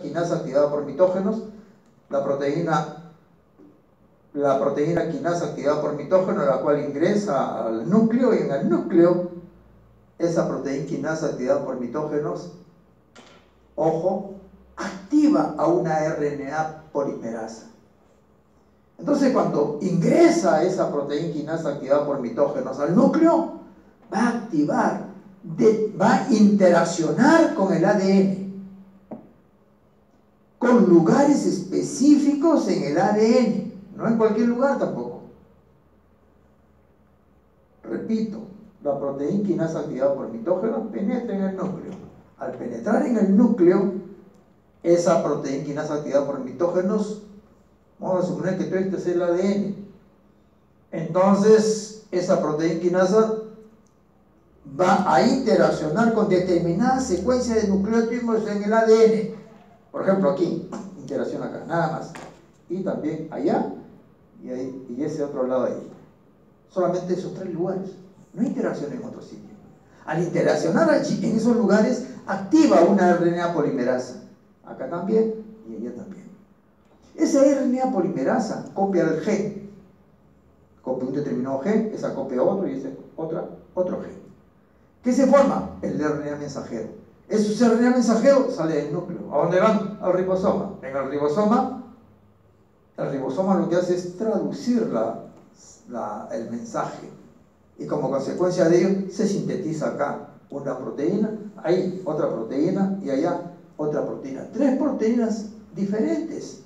quinasa activada por mitógenos, la proteína quinasa activada por mitógeno, la cual ingresa al núcleo, y en el núcleo esa proteína quinasa activada por mitógenos, ojo, activa a una RNA polimerasa. Entonces, cuando ingresa esa proteína quinasa activada por mitógenos al núcleo, va a activar, va a interaccionar con el ADN, con lugares específicos en el ADN, no en cualquier lugar tampoco. Repito, la proteína quinasa activada por mitógenos penetra en el núcleo. Al penetrar en el núcleo, esa proteína quinasa activada por mitógenos, vamos a suponer que todo esto es el ADN. Entonces, esa proteína quinasa va a interaccionar con determinada secuencia de nucleótidos en el ADN. Por ejemplo, aquí, interacción acá, nada más. Y también allá, y ahí, y ese otro lado ahí. Solamente esos 3 lugares. No interacciona en otro sitio. Al interaccionar allí, en esos lugares, activa una RNA polimerasa. Acá también y allá también. Esa RNA polimerasa copia el gen. Copia un determinado gen, esa copia otro y ese otro gen. ¿Qué se forma? El RNA mensajero. Ese RNA mensajero sale del núcleo. ¿A dónde van? Al ribosoma. En el ribosoma lo que hace es traducir el mensaje. Y como consecuencia de ello, se sintetiza acá una proteína, ahí otra proteína y allá otra proteína. 3 proteínas diferentes.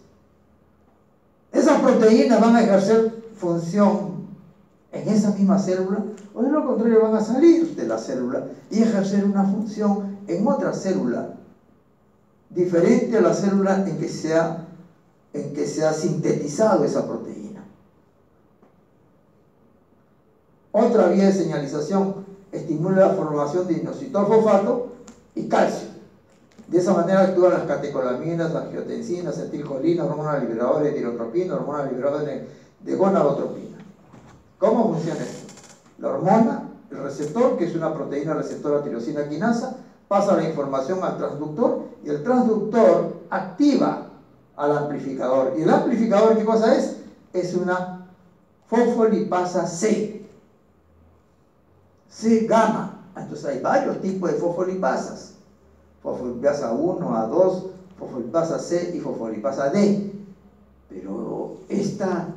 Esas proteínas van a ejercer función en esa misma célula, o de lo contrario van a salir de la célula y ejercer una función en otra célula, diferente a la célula en que se ha sintetizado esa proteína. Otra vía de señalización estimula la formación de inositol-fosfato y calcio. De esa manera actúan las catecolaminas, angiotensinas, acetilcolina, hormonas liberadoras de tirotropina, hormonas liberadoras de gonadotropina. ¿Cómo funciona esto? La hormona, el receptor, que es una proteína receptora tirosina quinasa, pasa la información al transductor y el transductor activa al amplificador. ¿Y el amplificador qué cosa es? Es una fosfolipasa C. C-gamma. Entonces hay varios tipos de fosfolipasas. Fosfolipasa 1, A2, fosfolipasa C y fosfolipasa D. Pero esta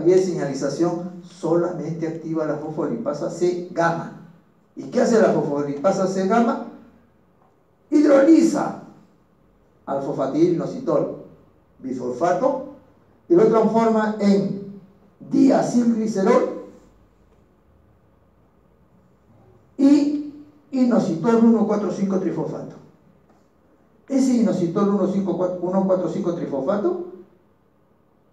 vía de señalización solamente activa la fosfolipasa C-gamma. ¿Y qué hace la fosfolipasa C-gamma? Hidroliza al fosfatidilinositol bisulfato y lo transforma en diacilglicerol y inositol 1,4,5-trifosfato. Ese inositol 1,4,5-trifosfato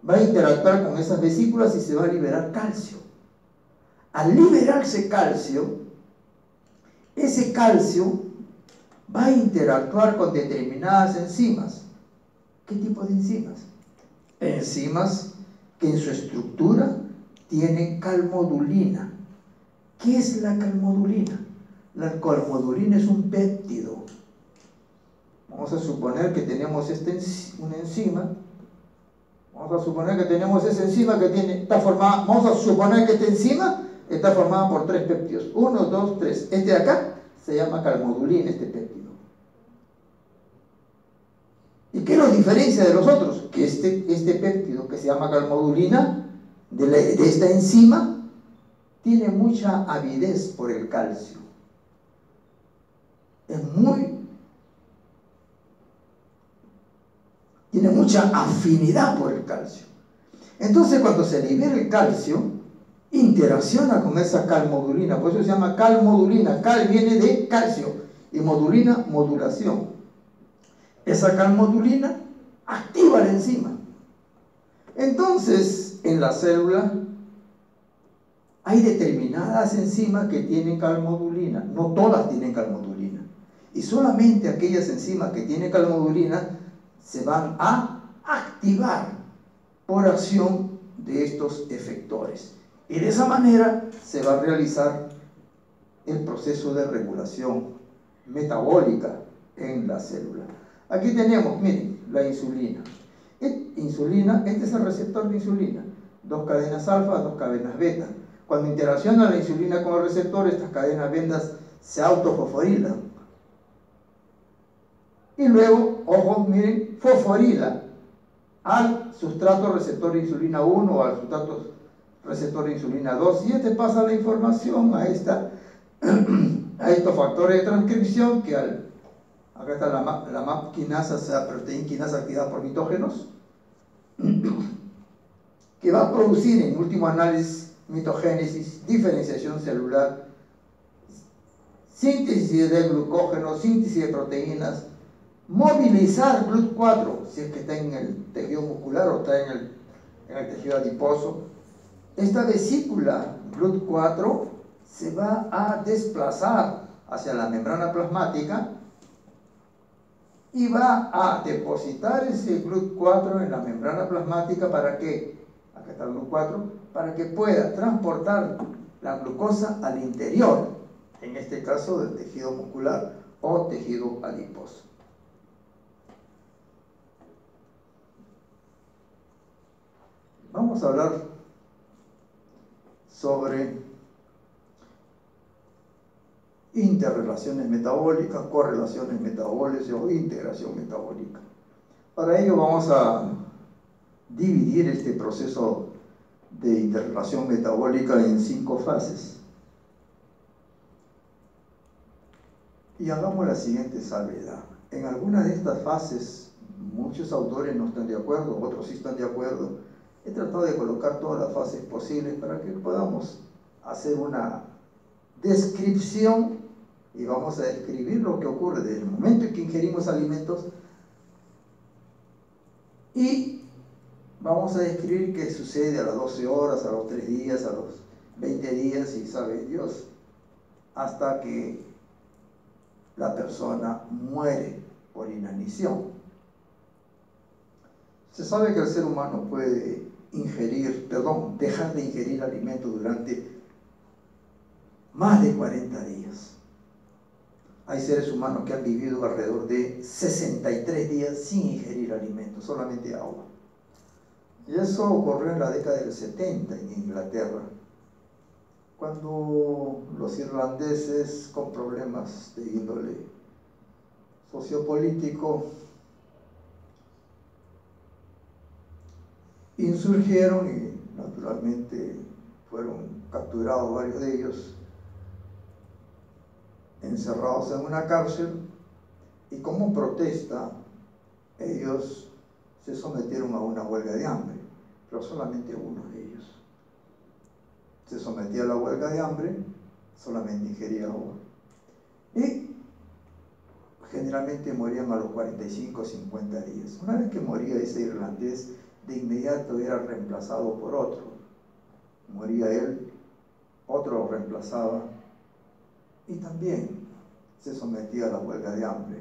va a interactuar con esas vesículas y se va a liberar calcio. Al liberarse calcio, ese calcio va a interactuar con determinadas enzimas. ¿Qué tipo de enzimas? Enzimas que en su estructura tienen calmodulina. ¿Qué es la calmodulina? La calmodulina es un péptido. Vamos a suponer que tenemos una enzima. Vamos a suponer que tenemos esa enzima que está formada. Vamos a suponer que esta enzima está formada por 3 péptidos. 1, 2, 3. Este de acá se llama calmodulina, este péptido. ¿Y qué nos diferencia de los otros? Que este péptido que se llama calmodulina, de esta enzima, tiene mucha avidez por el calcio. Tiene mucha afinidad por el calcio. Entonces, cuando se libera el calcio, interacciona con esa calmodulina. Por eso se llama calmodulina. Cal viene de calcio y modulina, modulación. Esa calmodulina activa la enzima. Entonces, en la célula hay determinadas enzimas que tienen calmodulina. No todas tienen calmodulina. Y solamente aquellas enzimas que tienen calmodulina se van a activar por acción de estos efectores. Y de esa manera se va a realizar el proceso de regulación metabólica en la célula. Aquí tenemos, miren, la insulina. Este es el receptor de insulina. 2 cadenas alfa, 2 cadenas beta. Cuando interacciona la insulina con el receptor, estas cadenas betas se autofosforilan. Y luego, ojo, miren, fosforila al sustrato receptor de insulina 1 o al sustrato receptor de insulina 2. Y este pasa la información a estos factores de transcripción que acá está la MAP quinasa, o sea, proteína quinasa activada por mitógenos, que va a producir en último análisis mitogénesis, diferenciación celular, síntesis de glucógeno, síntesis de proteínas, movilizar GLUT4, si es que está en el tejido muscular o está en el tejido adiposo. Esta vesícula GLUT4 se va a desplazar hacia la membrana plasmática y va a depositar ese GLUT4 en la membrana plasmática para que, acá está el GLUT4, para que pueda transportar la glucosa al interior, en este caso del tejido muscular o tejido adiposo. Vamos a hablar sobre interrelaciones metabólicas, correlaciones metabólicas o integración metabólica. Para ello vamos a dividir este proceso de interrelación metabólica en 5 fases. Y hagamos la siguiente salvedad. En algunas de estas fases, muchos autores no están de acuerdo, otros sí están de acuerdo. He tratado de colocar todas las fases posibles para que podamos hacer una descripción y vamos a describir lo que ocurre desde el momento en que ingerimos alimentos y vamos a describir qué sucede a las 12 horas, a los 3 días, a los 20 días y sabe Dios, hasta que la persona muere por inanición. Se sabe que el ser humano puede dejar de ingerir alimentos durante más de 40 días. Hay seres humanos que han vivido alrededor de 63 días sin ingerir alimentos, solamente agua. Y eso ocurrió en la década del 70 en Inglaterra, cuando los irlandeses con problemas de índole sociopolítico insurgieron y naturalmente fueron capturados varios de ellos, encerrados en una cárcel, y como protesta ellos se sometieron a una huelga de hambre, pero solamente uno de ellos se sometía a la huelga de hambre, solamente ingería agua y generalmente morían a los 45 o 50 días. Una vez que moría ese irlandés, de inmediato era reemplazado por otro. Moría él, otro lo reemplazaba y también se sometía a la huelga de hambre.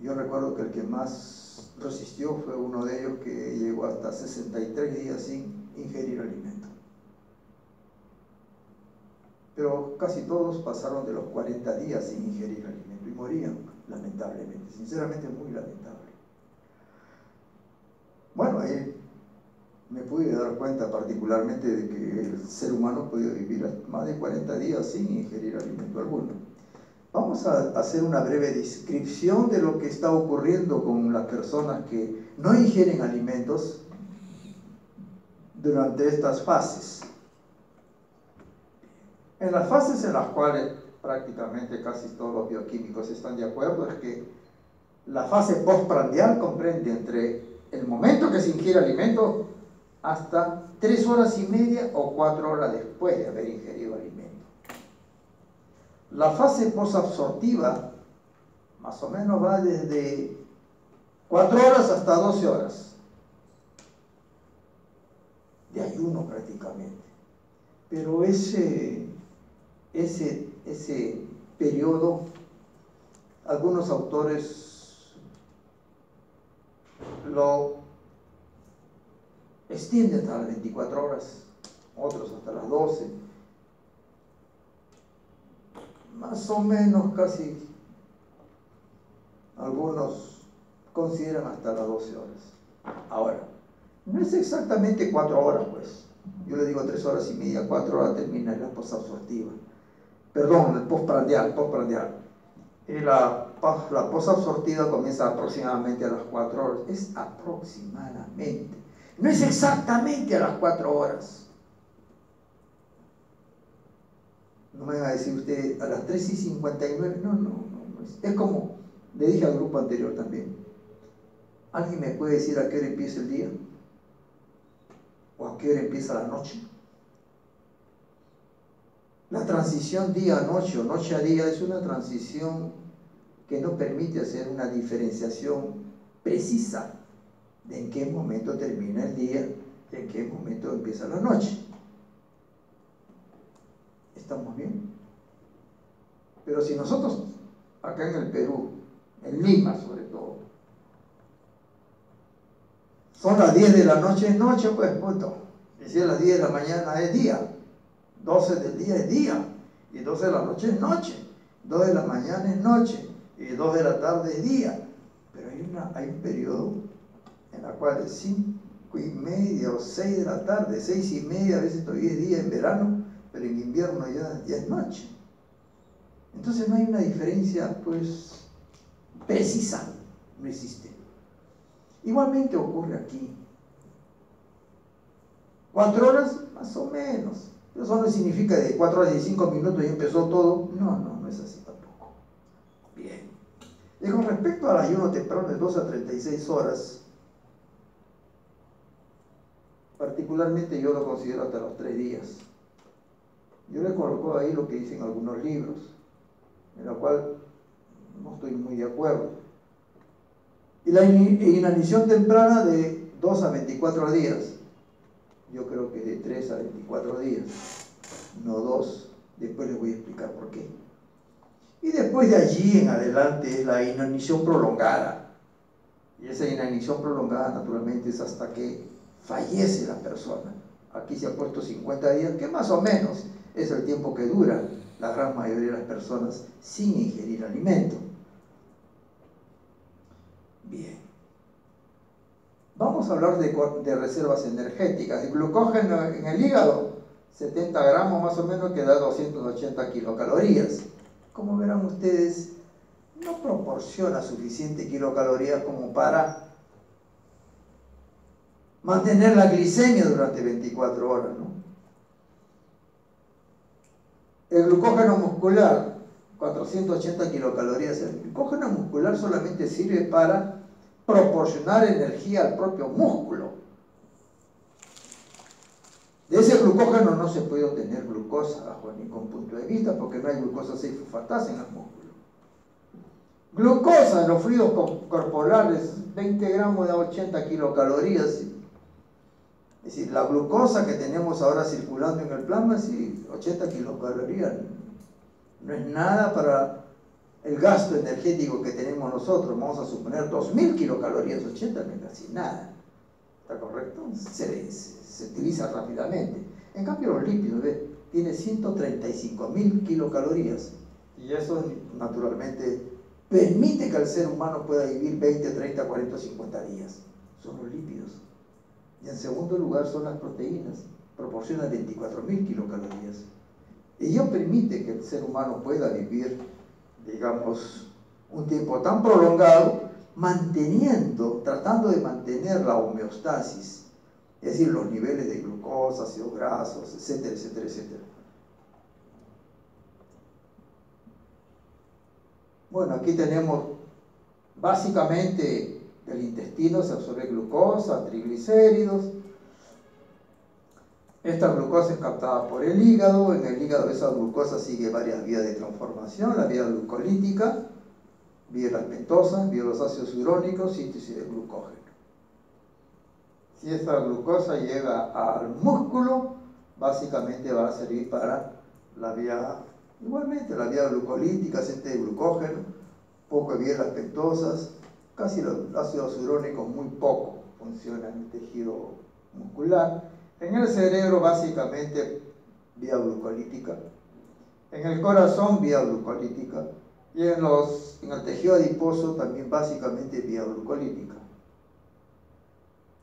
Yo recuerdo que el que más resistió fue uno de ellos, que llegó hasta 63 días sin ingerir alimento. Pero casi todos pasaron de los 40 días sin ingerir alimento y morían, lamentablemente, sinceramente muy lamentable. Bueno, ahí me pude dar cuenta particularmente de que el ser humano podía vivir más de 40 días sin ingerir alimento alguno. Vamos a hacer una breve descripción de lo que está ocurriendo con las personas que no ingieren alimentos durante estas fases. En las fases en las cuales prácticamente casi todos los bioquímicos están de acuerdo es que la fase postprandial comprende entre el momento que se ingiere alimento hasta 3 horas y media o 4 horas después de haber ingerido alimento. La fase posabsortiva más o menos va desde 4 horas hasta 12 horas de ayuno prácticamente. Pero ese periodo, algunos autores lo extienden hasta las 24 horas, otros hasta las 12. Más o menos casi algunos consideran hasta las 12 horas. Ahora, no es exactamente 4 horas, pues. Yo le digo 3 horas y media, 4 horas termina la posabsortiva. Perdón, el postprandial. La posabsortiva comienza aproximadamente a las 4 horas. Es aproximadamente. No es exactamente a las 4 horas. No me va a decir usted a las 3:59. No. Es como le dije al grupo anterior también. ¿Alguien me puede decir a qué hora empieza el día? ¿O a qué hora empieza la noche? La transición día a noche o noche a día es una transición que no permite hacer una diferenciación precisa de en qué momento termina el día y en qué momento empieza la noche. ¿Estamos bien? Pero si nosotros, acá en el Perú, en Lima sobre todo, son las 10 de la noche, es noche, pues punto. Y si es las 10 de la mañana es día, 12 del día es día, y 12 de la noche es noche, 2 de la mañana es noche, y 2 de la tarde es día. Pero hay un periodo en el cual es 5:30 o 6 de la tarde, 6:30, a veces todavía es día en verano, pero en invierno ya es noche. Entonces no hay una diferencia, pues, precisa, no existe. Igualmente ocurre aquí. 4 horas, más o menos. Eso no significa de 4 horas y 5 minutos y empezó todo. No es así tampoco. Bien. Y con respecto al ayuno temprano de 2 a 36 horas, particularmente yo lo considero hasta los 3 días. Yo le coloco ahí lo que dicen algunos libros, en lo cual no estoy muy de acuerdo. Y la inanición temprana de 2 a 24 días. Yo creo que de 3 a 24 días, no 2. Después les voy a explicar por qué. Y después de allí en adelante es la inanición prolongada. Y esa inanición prolongada naturalmente es hasta que fallece la persona. Aquí se ha puesto 50 días, que más o menos es el tiempo que dura la gran mayoría de las personas sin ingerir alimento. Bien. Vamos a hablar de reservas energéticas. El glucógeno en el hígado, 70 gramos más o menos, que da 280 kilocalorías. Como verán ustedes, no proporciona suficiente kilocalorías como para mantener la glicemia durante 24 horas, ¿no? El glucógeno muscular, 480 kilocalorías. El glucógeno muscular solamente sirve para proporcionar energía al propio músculo. De ese glucógeno no se puede obtener glucosa bajo ningún punto de vista, porque no hay glucosa 6-fosfatasa en el músculo. Glucosa en los fluidos corporales, 20 gramos de 80 kilocalorías. Es decir, la glucosa que tenemos ahora circulando en el plasma, sí, 80 kilocalorías. No es nada para el gasto energético que tenemos nosotros. Vamos a suponer 2000 kilocalorías, 80 no es casi nada. ¿Está correcto? Se utiliza rápidamente. En cambio los lípidos, tiene 135.000 kilocalorías. Y eso naturalmente permite que el ser humano pueda vivir 20, 30, 40, 50 días. Son los lípidos. Y en segundo lugar son las proteínas. Proporcionan 24.000 kilocalorías. Ello permite que el ser humano pueda vivir, digamos, un tiempo tan prolongado, tratando de mantener la homeostasis, es decir, los niveles de glucosa, ácidos grasos, etcétera, etcétera, etcétera. Bueno, aquí tenemos básicamente del intestino se absorbe glucosa, triglicéridos. Esta glucosa es captada por el hígado. En el hígado esa glucosa sigue varias vías de transformación, la vía glucolítica, vía lactosa, vía los ácidos urónicos, síntesis de glucógeno. Si esta glucosa llega al músculo, básicamente va a servir para la vía, igualmente la vía glucolítica, síntesis de glucógeno, poco de vías lactosas, casi los ácidos urónicos muy poco funcionan en el tejido muscular. En el cerebro básicamente vía glucolítica, en el corazón vía glucolítica, Y en el tejido adiposo también básicamente vía glucolítica.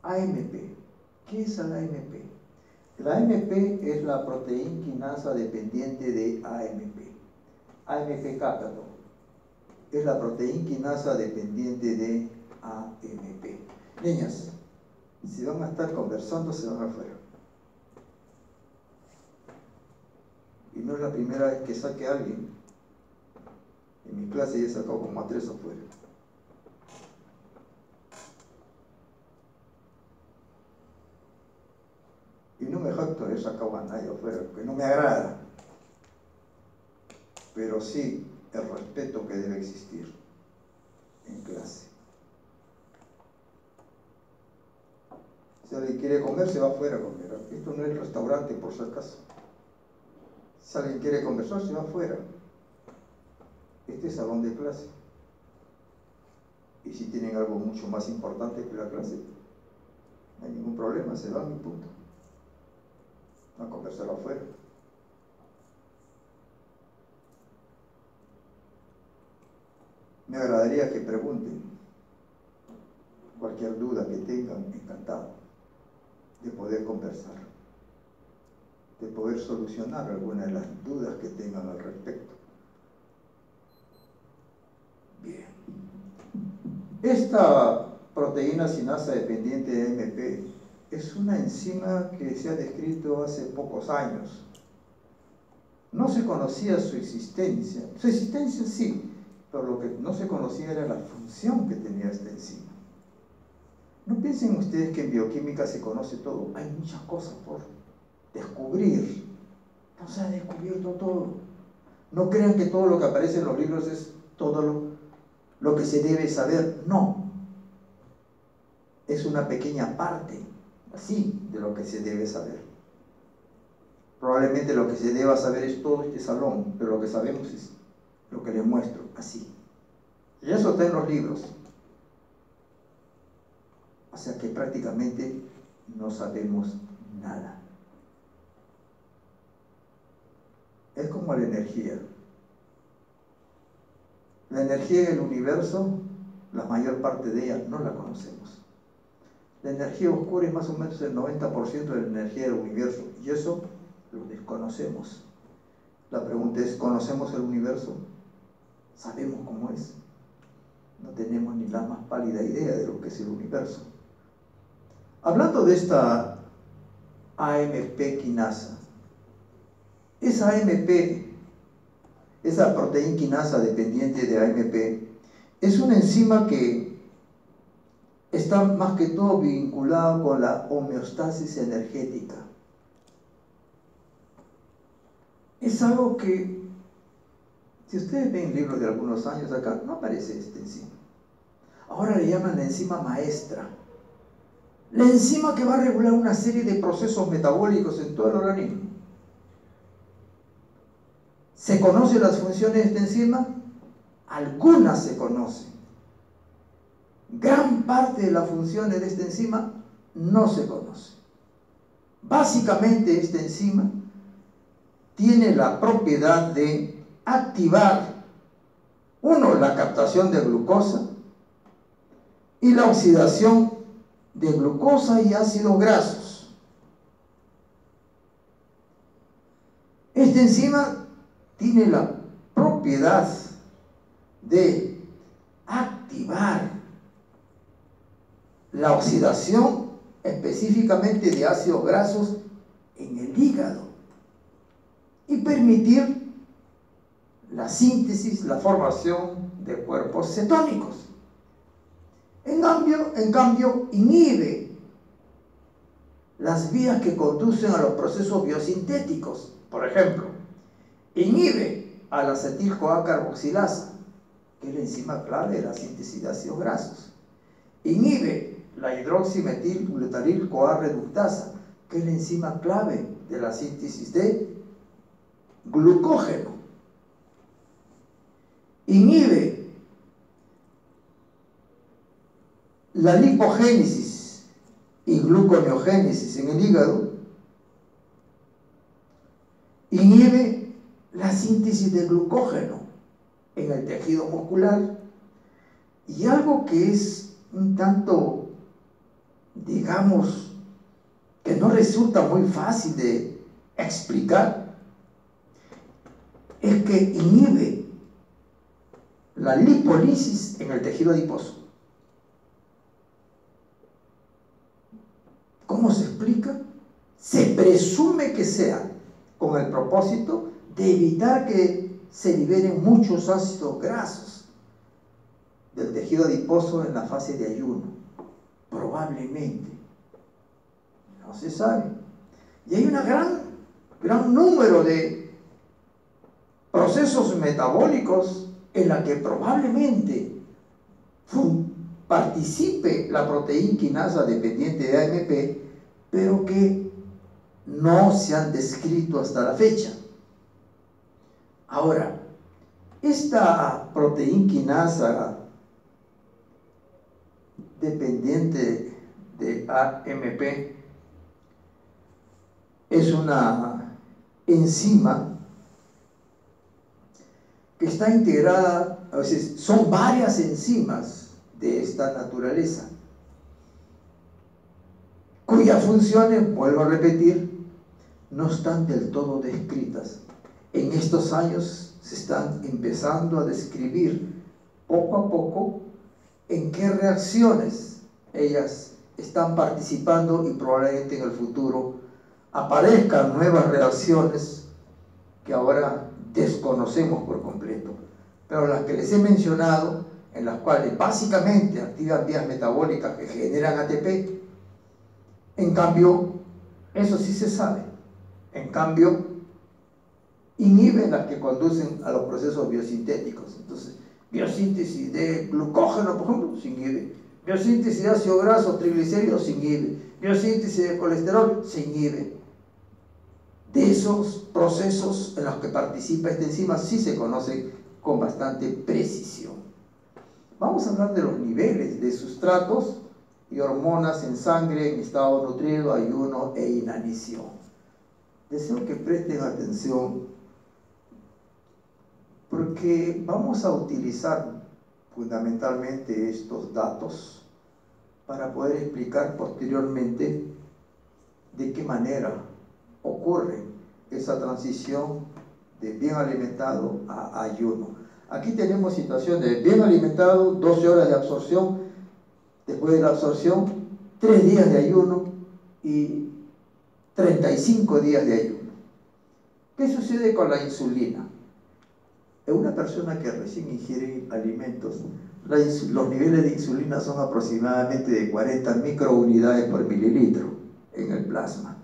AMP. ¿Qué es la AMP? La AMP es la proteína quinasa dependiente de AMP. AMPK, perdón. Es la proteína quinasa dependiente de AMP. Niñas, si van a estar conversando, se van afuera. Y no es la primera vez que saque a alguien. En mi clase ya he sacado como a 3 afuera. Y no me jacto de haber sacado a nadie afuera, porque no me agrada. Pero sí el respeto que debe existir en clase. Si alguien quiere comer, se va afuera a comer. Esto no es el restaurante, por si acaso. Si alguien quiere conversar, se va afuera. Este es salón de clase. Y si tienen algo mucho más importante que la clase, no hay ningún problema, se van y punto. A conversar afuera. Me agradaría que pregunten cualquier duda que tengan, encantado de poder conversar, de poder solucionar alguna de las dudas que tengan al respecto. Bien. Esta proteína sinasa dependiente de AMP es una enzima que se ha descrito hace pocos años. No se conocía su existencia. Su existencia sí, pero lo que no se conocía era la función que tenía esta enzima. No piensen ustedes que en bioquímica se conoce todo. Hay muchas cosas por descubrir. No se ha descubierto todo. No crean que todo lo que aparece en los libros es todo lo que se debe saber. No. Es una pequeña parte, así, de lo que se debe saber. Probablemente lo que se deba saber es todo este salón, pero lo que sabemos es lo que les muestro, así. Y eso está en los libros. O sea que prácticamente no sabemos nada. Es como la energía. La energía en el universo, la mayor parte de ella no la conocemos. La energía oscura es más o menos el 90% de la energía del universo, y eso lo desconocemos. La pregunta es, ¿conocemos el universo? ¿Sabemos cómo es? No tenemos ni la más pálida idea de lo que es el universo. Hablando de esta AMP quinasa, esa AMP, esa proteína quinasa dependiente de AMP, es una enzima que está más que todo vinculada con la homeostasis energética. Es algo que, si ustedes ven libros de algunos años acá, no aparece esta enzima. Ahora le llaman la enzima maestra. La enzima que va a regular una serie de procesos metabólicos en todo el organismo. ¿Se conocen las funciones de esta enzima? Algunas se conocen. Gran parte de las funciones de esta enzima no se conoce. Básicamente esta enzima tiene la propiedad de activar, uno, la captación de glucosa y la oxidación de glucosa y ácidos grasos. Esta enzima tiene la propiedad de activar la oxidación específicamente de ácidos grasos en el hígado y permitir la síntesis, la formación de cuerpos cetónicos. En cambio, inhibe las vías que conducen a los procesos biosintéticos. Por ejemplo, inhibe a la acetil-CoA carboxilasa, que es la enzima clave de la síntesis de ácidos grasos. Inhibe la hidroximetilglutaril-CoA reductasa, que es la enzima clave de la síntesis de glucógeno. Inhibe la lipogénesis y gluconeogénesis en el hígado. Inhibe la síntesis de glucógeno en el tejido muscular. Y algo que es un tanto, digamos, que no resulta muy fácil de explicar, es que inhibe la lipólisis en el tejido adiposo. ¿Cómo se explica? Se presume que sea con el propósito de evitar que se liberen muchos ácidos grasos del tejido adiposo en la fase de ayuno. Probablemente. No se sabe. Y hay un gran número de procesos metabólicos en la que probablemente participe la proteína quinasa dependiente de AMP, pero que no se han descrito hasta la fecha. Ahora, esta proteína quinasa dependiente de AMP es una enzima que está integrada, a veces son varias enzimas de esta naturaleza, cuyas funciones, vuelvo a repetir, no están del todo descritas. En estos años se están empezando a describir poco a poco en qué reacciones ellas están participando, y probablemente en el futuro aparezcan nuevas reacciones que ahora desconocemos por completo. Pero las que les he mencionado, en las cuales básicamente activan vías metabólicas que generan ATP, en cambio, eso sí se sabe, en cambio, inhiben las que conducen a los procesos biosintéticos. Entonces, biosíntesis de glucógeno, por ejemplo, se inhibe. Biosíntesis de ácido graso, triglicéridos, se inhibe. Biosíntesis de colesterol, se inhibe. De esos procesos en los que participa esta enzima sí se conoce con bastante precisión. Vamos a hablar de los niveles de sustratos y hormonas en sangre en estado nutrido, ayuno e inanición. Deseo que presten atención porque vamos a utilizar fundamentalmente estos datos para poder explicar posteriormente de qué manera ocurre esa transición de bien alimentado a ayuno. Aquí tenemos situación de bien alimentado, 12 horas de absorción, después de la absorción 3 días de ayuno y 35 días de ayuno. ¿Qué sucede con la insulina? En una persona que recién ingiere alimentos, los niveles de insulina son aproximadamente de 40 microunidades por mililitro en el plasma.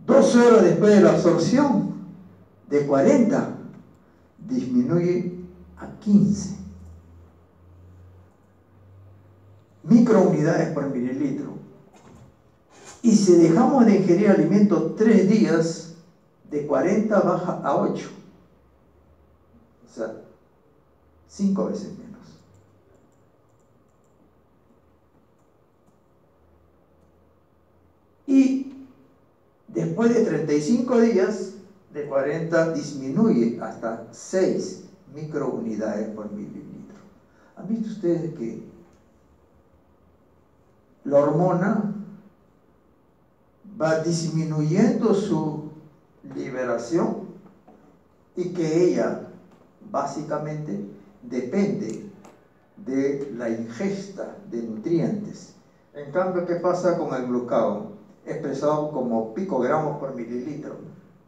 12 horas después de la absorción, de 40 disminuye a 15 microunidades por mililitro. Y si dejamos de ingerir alimentos 3 días, de 40 baja a 8. O sea, 5 veces menos. Y después de 35 días, de 40 disminuye hasta 6 microunidades por mililitro. ¿Han visto ustedes que la hormona va disminuyendo su liberación y que ella básicamente depende de la ingesta de nutrientes? En cambio, ¿qué pasa con el glucagón? Expresado como picogramos por mililitro.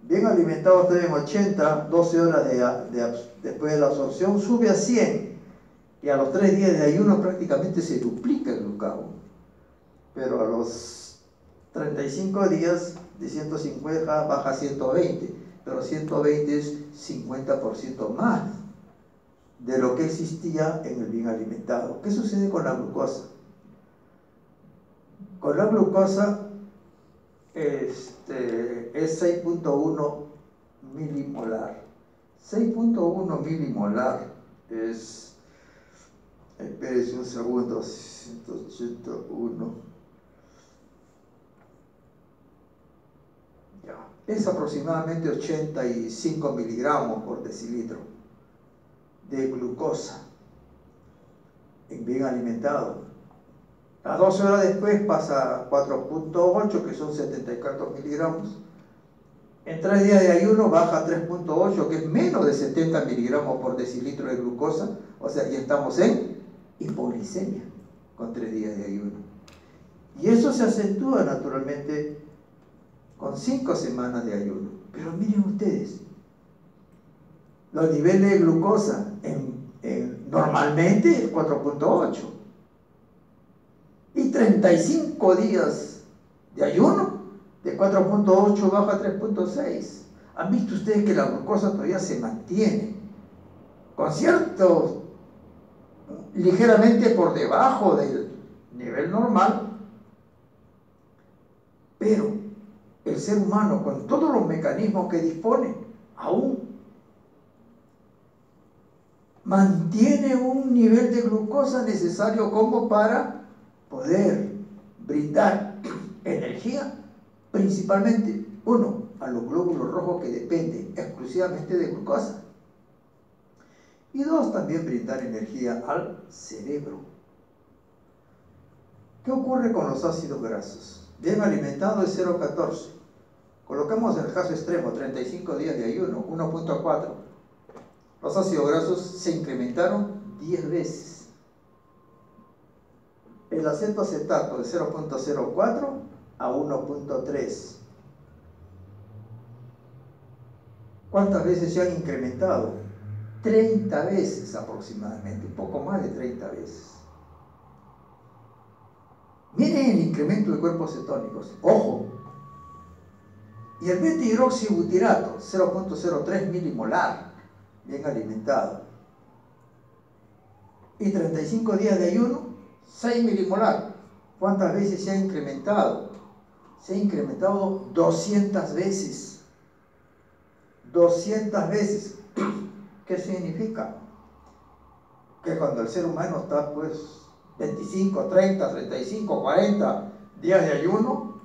Bien alimentado, estoy en 80, 12 horas después de la absorción, sube a 100. Y a los 3 días de ayuno prácticamente se duplica el glucagón. Pero a los 35 días de 150 baja a 120. Pero 120 es 50% más de lo que existía en el bien alimentado. ¿Qué sucede con la glucosa? Con la glucosa es 6.1 milimolar. 6.1 milimolar es, espérense un segundo, 181, Es aproximadamente 85 miligramos por decilitro de glucosa en bien alimentado. A 12 horas después pasa a 4.8, que son 74 miligramos. En 3 días de ayuno baja a 3.8, que es menos de 70 miligramos por decilitro de glucosa. O sea, ya estamos en hipoglicemia con 3 días de ayuno. Y eso se acentúa naturalmente con 5 semanas de ayuno. Pero miren ustedes, los niveles de glucosa normalmente es 4.8. Y 35 días de ayuno, de 4.8 baja a 3.6. ¿Han visto ustedes que la glucosa todavía se mantiene con cierto, ligeramente por debajo del nivel normal? Pero el ser humano, con todos los mecanismos que dispone, aún mantiene un nivel de glucosa necesario como para poder brindar energía, principalmente, uno, a los glóbulos rojos que dependen exclusivamente de glucosa, y dos, también brindar energía al cerebro. ¿Qué ocurre con los ácidos grasos? Bien alimentado es 0,14. Colocamos en el caso extremo 35 días de ayuno, 1.4. Los ácidos grasos se incrementaron 10 veces. El acetoacetato de 0.04 a 1.3. ¿Cuántas veces se han incrementado? 30 veces aproximadamente, un poco más de 30 veces. Miren el incremento de cuerpos cetónicos. ¡Ojo! Y el beta-hidroxibutirato, 0.03 milimolar, bien alimentado. Y 35 días de ayuno, 6 milimolar. ¿Cuántas veces se ha incrementado? Se ha incrementado 200 veces. 200 veces. ¿Qué significa? Que cuando el ser humano está pues 25, 30, 35, 40 días de ayuno,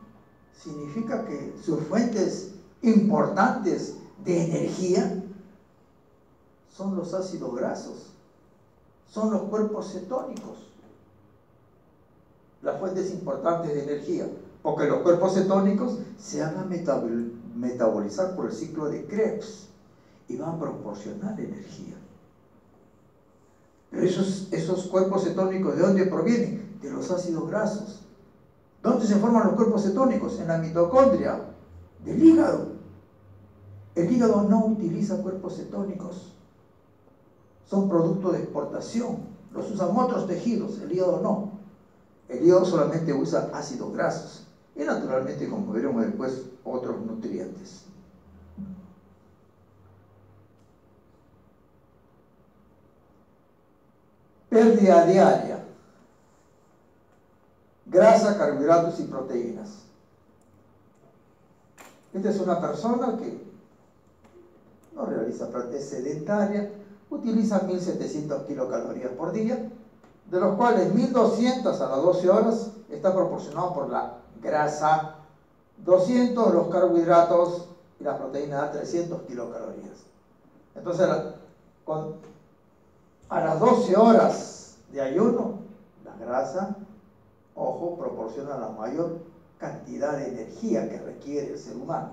significa que sus fuentes importantes de energía son los ácidos grasos, son los cuerpos cetónicos, las fuentes importantes de energía, porque los cuerpos cetónicos se van a metabolizar por el ciclo de Krebs y van a proporcionar energía. Pero esos cuerpos cetónicos, ¿de dónde provienen? De los ácidos grasos. ¿Dónde se forman los cuerpos cetónicos? En la mitocondria del hígado. El hígado no utiliza cuerpos cetónicos. Son producto de exportación. Los usan otros tejidos, el hígado no. El hígado solamente usa ácidos grasos. Y naturalmente, como veremos después, otros nutrientes. Pérdida diaria. Grasa, carbohidratos y proteínas. Esta es una persona que no realiza práctica sedentaria, utiliza 1700 kilocalorías por día, de los cuales 1200 a las 12 horas está proporcionado por la grasa, 200 los carbohidratos y la proteína da 300 kilocalorías. Entonces, a las 12 horas de ayuno, la grasa, ojo, proporciona la mayor cantidad de energía que requiere el ser humano.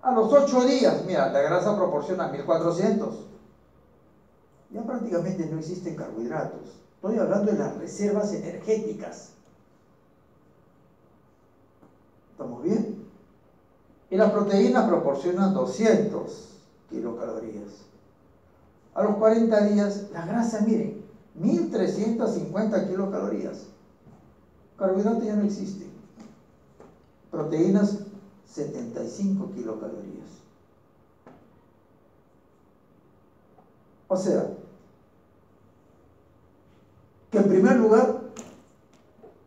A los 8 días, mira, la grasa proporciona 1400. Ya prácticamente no existen carbohidratos. Estoy hablando de las reservas energéticas. ¿Estamos bien? Y las proteínas proporcionan 200 kilocalorías. A los 40 días, la grasa, miren, 1350 kilocalorías. Carbohidratos ya no existen. Proteínas, 75 kilocalorías. O sea, que en primer lugar,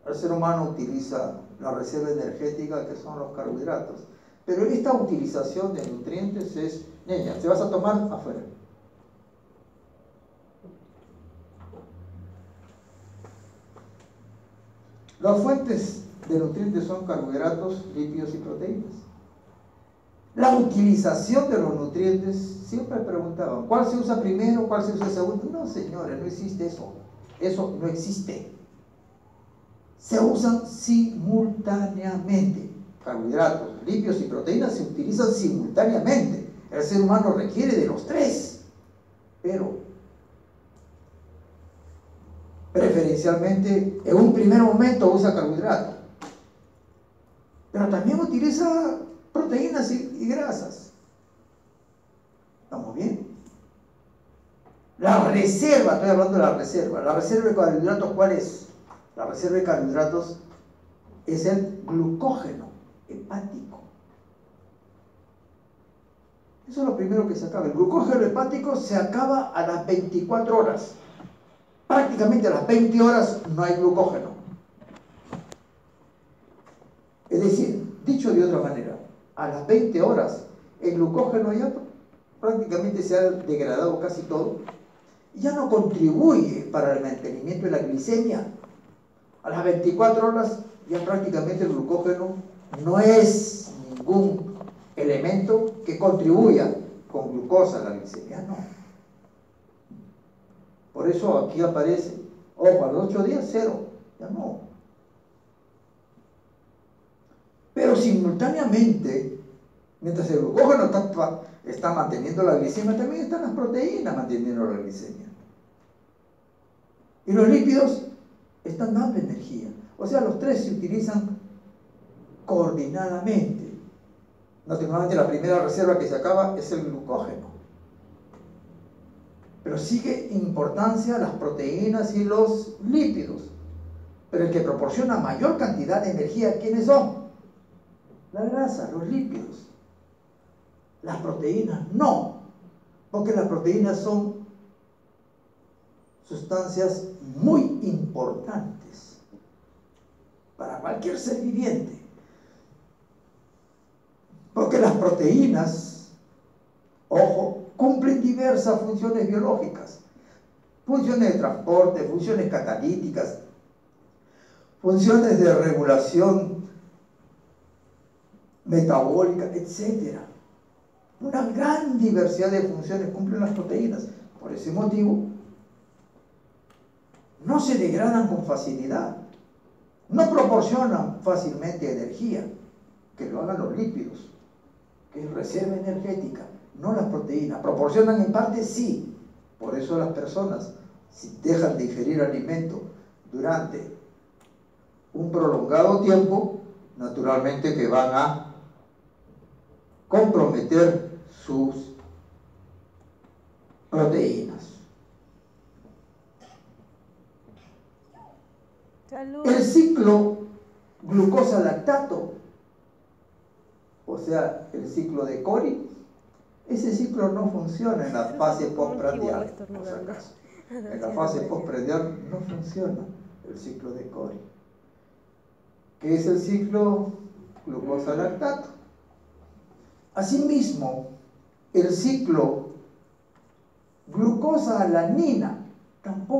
el ser humano utiliza la reserva energética que son los carbohidratos. Pero esta utilización de nutrientes es, niña, ¿te vas a tomar? Afuera. Las fuentes de nutrientes son carbohidratos, lípidos y proteínas. La utilización de los nutrientes, siempre preguntaban, ¿cuál se usa primero, cuál se usa segundo? No, señores, no existe eso. Eso no existe. Se usan simultáneamente. Carbohidratos, lípidos y proteínas se utilizan simultáneamente. El ser humano requiere de los tres, pero preferencialmente en un primer momento usa carbohidratos, pero también utiliza proteínas y grasas. ¿Estamos bien? La reserva, estoy hablando de la reserva. La reserva de carbohidratos, ¿cuál es? La reserva de carbohidratos es el glucógeno hepático. Eso es lo primero que se acaba. El glucógeno hepático se acaba a las 24 horas. Prácticamente a las 20 horas no hay glucógeno. Es decir, dicho de otra manera, a las 20 horas el glucógeno ya prácticamente se ha degradado casi todo, y ya no contribuye para el mantenimiento de la glicemia. A las 24 horas ya prácticamente el glucógeno no es ningún elemento que contribuya con glucosa a la glicemia, no. Por eso aquí aparece, ojo, a los 8 días, 0, ya no. Pero simultáneamente, mientras el glucógeno está manteniendo la glicemia, también están las proteínas manteniendo la glicemia. Y los lípidos están dando energía. O sea, los tres se utilizan coordinadamente. Naturalmente la primera reserva que se acaba es el glucógeno. Pero sigue importancia las proteínas y los lípidos. Pero el que proporciona mayor cantidad de energía, ¿quiénes son? La grasa, los lípidos. Las proteínas no, porque las proteínas son sustancias muy importantes para cualquier ser viviente. Porque las proteínas, ojo, cumplen diversas funciones biológicas. Funciones de transporte, funciones catalíticas, funciones de regulación metabólica, etc. Una gran diversidad de funciones cumplen las proteínas. Por ese motivo, no se degradan con facilidad. No proporcionan fácilmente energía, que lo hagan los lípidos, que es reserva energética, no las proteínas. Proporcionan en parte, sí. Por eso las personas, si dejan de ingerir alimento durante un prolongado tiempo, naturalmente que van a comprometer sus proteínas. Salud. El ciclo glucosa-lactato, o sea, el ciclo de Cori, ese ciclo no funciona en la fase postprandial, por si acaso. En la fase postprandial no funciona el ciclo de Cori. ¿Qué es el ciclo glucosa-lactato? Asimismo, el ciclo glucosa-alanina tampoco